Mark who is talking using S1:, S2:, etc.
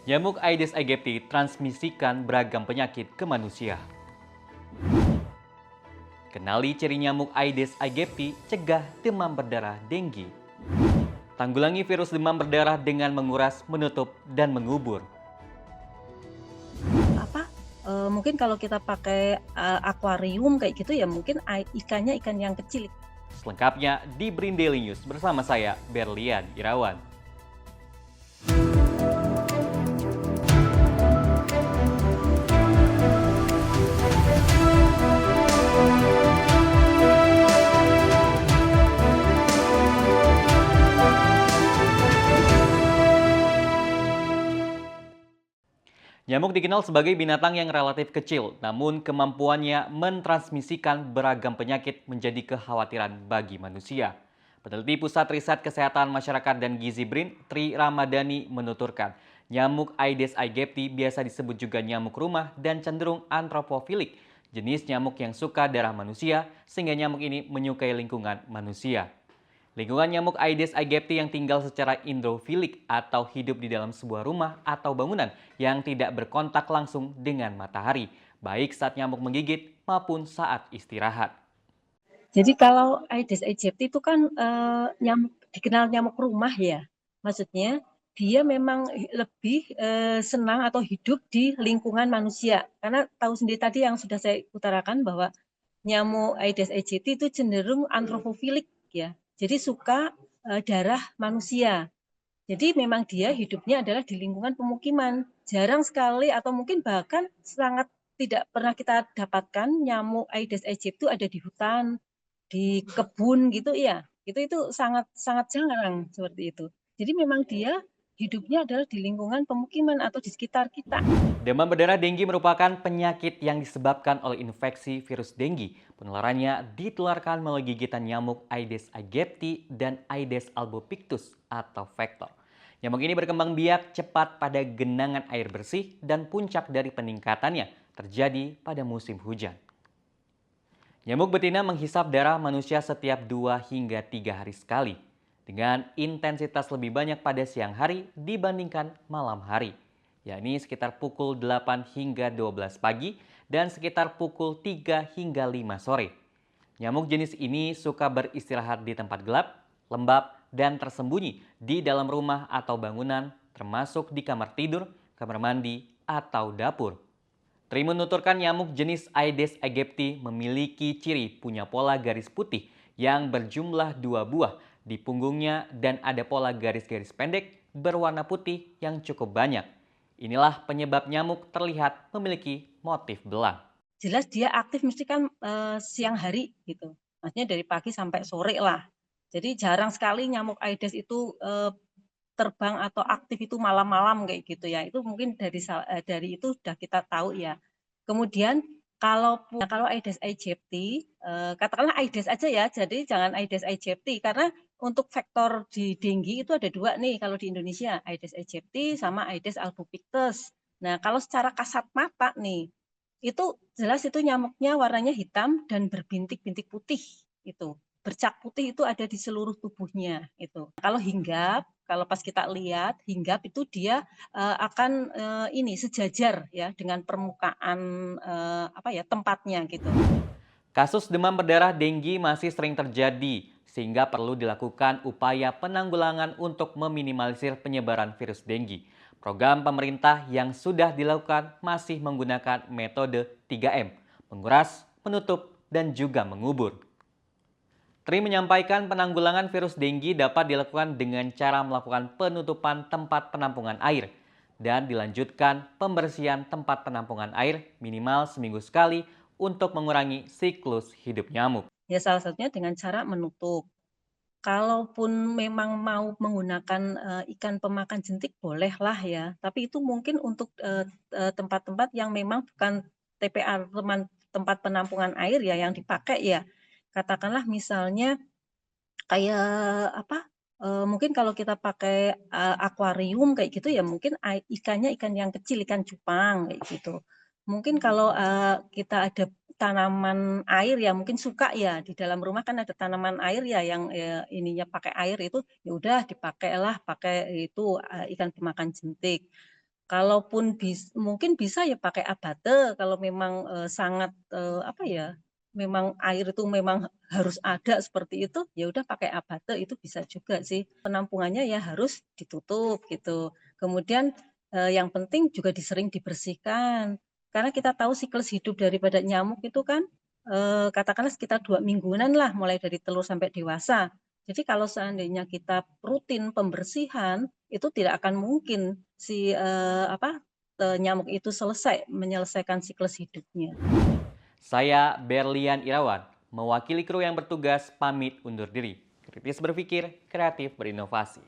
S1: Nyamuk Aedes aegypti transmisikan beragam penyakit ke manusia. Kenali ciri nyamuk Aedes aegypti, cegah demam berdarah dengue. Tanggulangi virus demam berdarah dengan menguras, menutup, dan mengubur.
S2: Mungkin kalau kita pakai, akuarium kayak gitu ya mungkin ikannya ikan yang kecil.
S1: Selengkapnya di Brin Daily News bersama saya, Berlian Irawan. Nyamuk dikenal sebagai binatang yang relatif kecil, namun kemampuannya mentransmisikan beragam penyakit menjadi kekhawatiran bagi manusia. Peneliti Pusat Riset Kesehatan Masyarakat dan Gizi BRIN, Tri Ramadhani menuturkan, nyamuk Aedes aegypti biasa disebut juga nyamuk rumah dan cenderung antropofilik, jenis nyamuk yang suka darah manusia, sehingga nyamuk ini menyukai lingkungan manusia. Lingkungan nyamuk Aedes aegypti yang tinggal secara indrofilik atau hidup di dalam sebuah rumah atau bangunan yang tidak berkontak langsung dengan matahari, baik saat nyamuk menggigit maupun saat istirahat.
S2: Jadi kalau Aedes aegypti itu kan, dikenal nyamuk rumah ya. Maksudnya dia memang lebih, senang atau hidup di lingkungan manusia. Karena tahu sendiri tadi yang sudah saya utarakan bahwa nyamuk Aedes aegypti itu cenderung antropofilik ya. Jadi suka, darah manusia. Jadi memang dia hidupnya adalah di lingkungan pemukiman. Jarang sekali atau mungkin bahkan sangat tidak pernah kita dapatkan nyamuk Aedes aegypti itu ada di hutan, di kebun gitu ya. Itu sangat sangat jarang seperti itu. Jadi memang dia hidupnya adalah di lingkungan pemukiman atau di sekitar kita.
S1: Demam berdarah dengue merupakan penyakit yang disebabkan oleh infeksi virus dengue. Penularannya ditularkan melalui gigitan nyamuk Aedes aegypti dan Aedes albopictus atau vektor. Nyamuk ini berkembang biak cepat pada genangan air bersih dan puncak dari peningkatannya terjadi pada musim hujan. Nyamuk betina menghisap darah manusia setiap 2 hingga 3 hari sekali, dengan intensitas lebih banyak pada siang hari dibandingkan malam hari, yakni sekitar pukul 8 hingga 12 pagi dan sekitar pukul 3 hingga 5 sore. Nyamuk jenis ini suka beristirahat di tempat gelap, lembab, dan tersembunyi di dalam rumah atau bangunan, termasuk di kamar tidur, kamar mandi, atau dapur. Tri menuturkan nyamuk jenis Aedes aegypti memiliki ciri punya pola garis putih yang berjumlah 2 buah di punggungnya dan ada pola garis-garis pendek berwarna putih yang cukup banyak. Inilah penyebab nyamuk terlihat memiliki motif belang.
S2: Jelas dia aktif mesti kan, siang hari gitu. Maksudnya dari pagi sampai sore lah. Jadi jarang sekali nyamuk Aedes itu, terbang atau aktif itu malam-malam kayak gitu ya. Itu mungkin dari itu sudah kita tahu ya. Kemudian kalau Aedes aegypti, katakanlah Aedes aja ya, jadi jangan Aedes aegypti karena untuk vektor di dengue itu ada 2 nih kalau di Indonesia, Aedes aegypti sama Aedes albopictus. Nah, kalau secara kasat mata nih, itu jelas itu nyamuknya warnanya hitam dan berbintik-bintik putih, itu. Bercak putih itu ada di seluruh tubuhnya, itu. Kalau hinggap, kalau pas kita lihat, hinggap itu dia, akan, ini, sejajar ya dengan permukaan, tempatnya gitu.
S1: Kasus demam berdarah dengue masih sering terjadi, sehingga perlu dilakukan upaya penanggulangan untuk meminimalisir penyebaran virus dengue. Program pemerintah yang sudah dilakukan masih menggunakan metode 3M, menguras, menutup, dan juga mengubur. Tri menyampaikan penanggulangan virus dengue dapat dilakukan dengan cara melakukan penutupan tempat penampungan air dan dilanjutkan pembersihan tempat penampungan air minimal seminggu sekali untuk mengurangi siklus hidup nyamuk.
S2: Ya salah satunya dengan cara menutup. Kalaupun memang mau menggunakan, ikan pemakan jentik bolehlah ya, tapi itu mungkin untuk, tempat-tempat yang memang bukan TPA tempat penampungan air ya yang dipakai ya. Katakanlah misalnya kayak mungkin kalau kita pakai, akuarium kayak gitu ya mungkin ikannya ikan yang kecil, ikan cupang kayak gitu. Mungkin kalau, kita ada tanaman air ya mungkin suka ya di dalam rumah kan ada tanaman air ya yang, ininya pakai air itu, ya udah dipakailah pakai itu, ikan pemakan jentik. Kalaupun mungkin bisa ya pakai abate kalau memang, sangat, apa ya, memang air itu memang harus ada seperti itu, ya udah pakai abate itu bisa juga sih. Penampungannya ya harus ditutup gitu. Kemudian, yang penting juga sering dibersihkan. Karena kita tahu siklus hidup daripada nyamuk itu kan, katakanlah sekitar 2 mingguan lah mulai dari telur sampai dewasa. Jadi kalau seandainya kita rutin pembersihan, itu tidak akan mungkin si, nyamuk itu menyelesaikan siklus hidupnya.
S1: Saya Berlian Irawan, mewakili kru yang bertugas pamit undur diri. Kritis berpikir, kreatif berinovasi.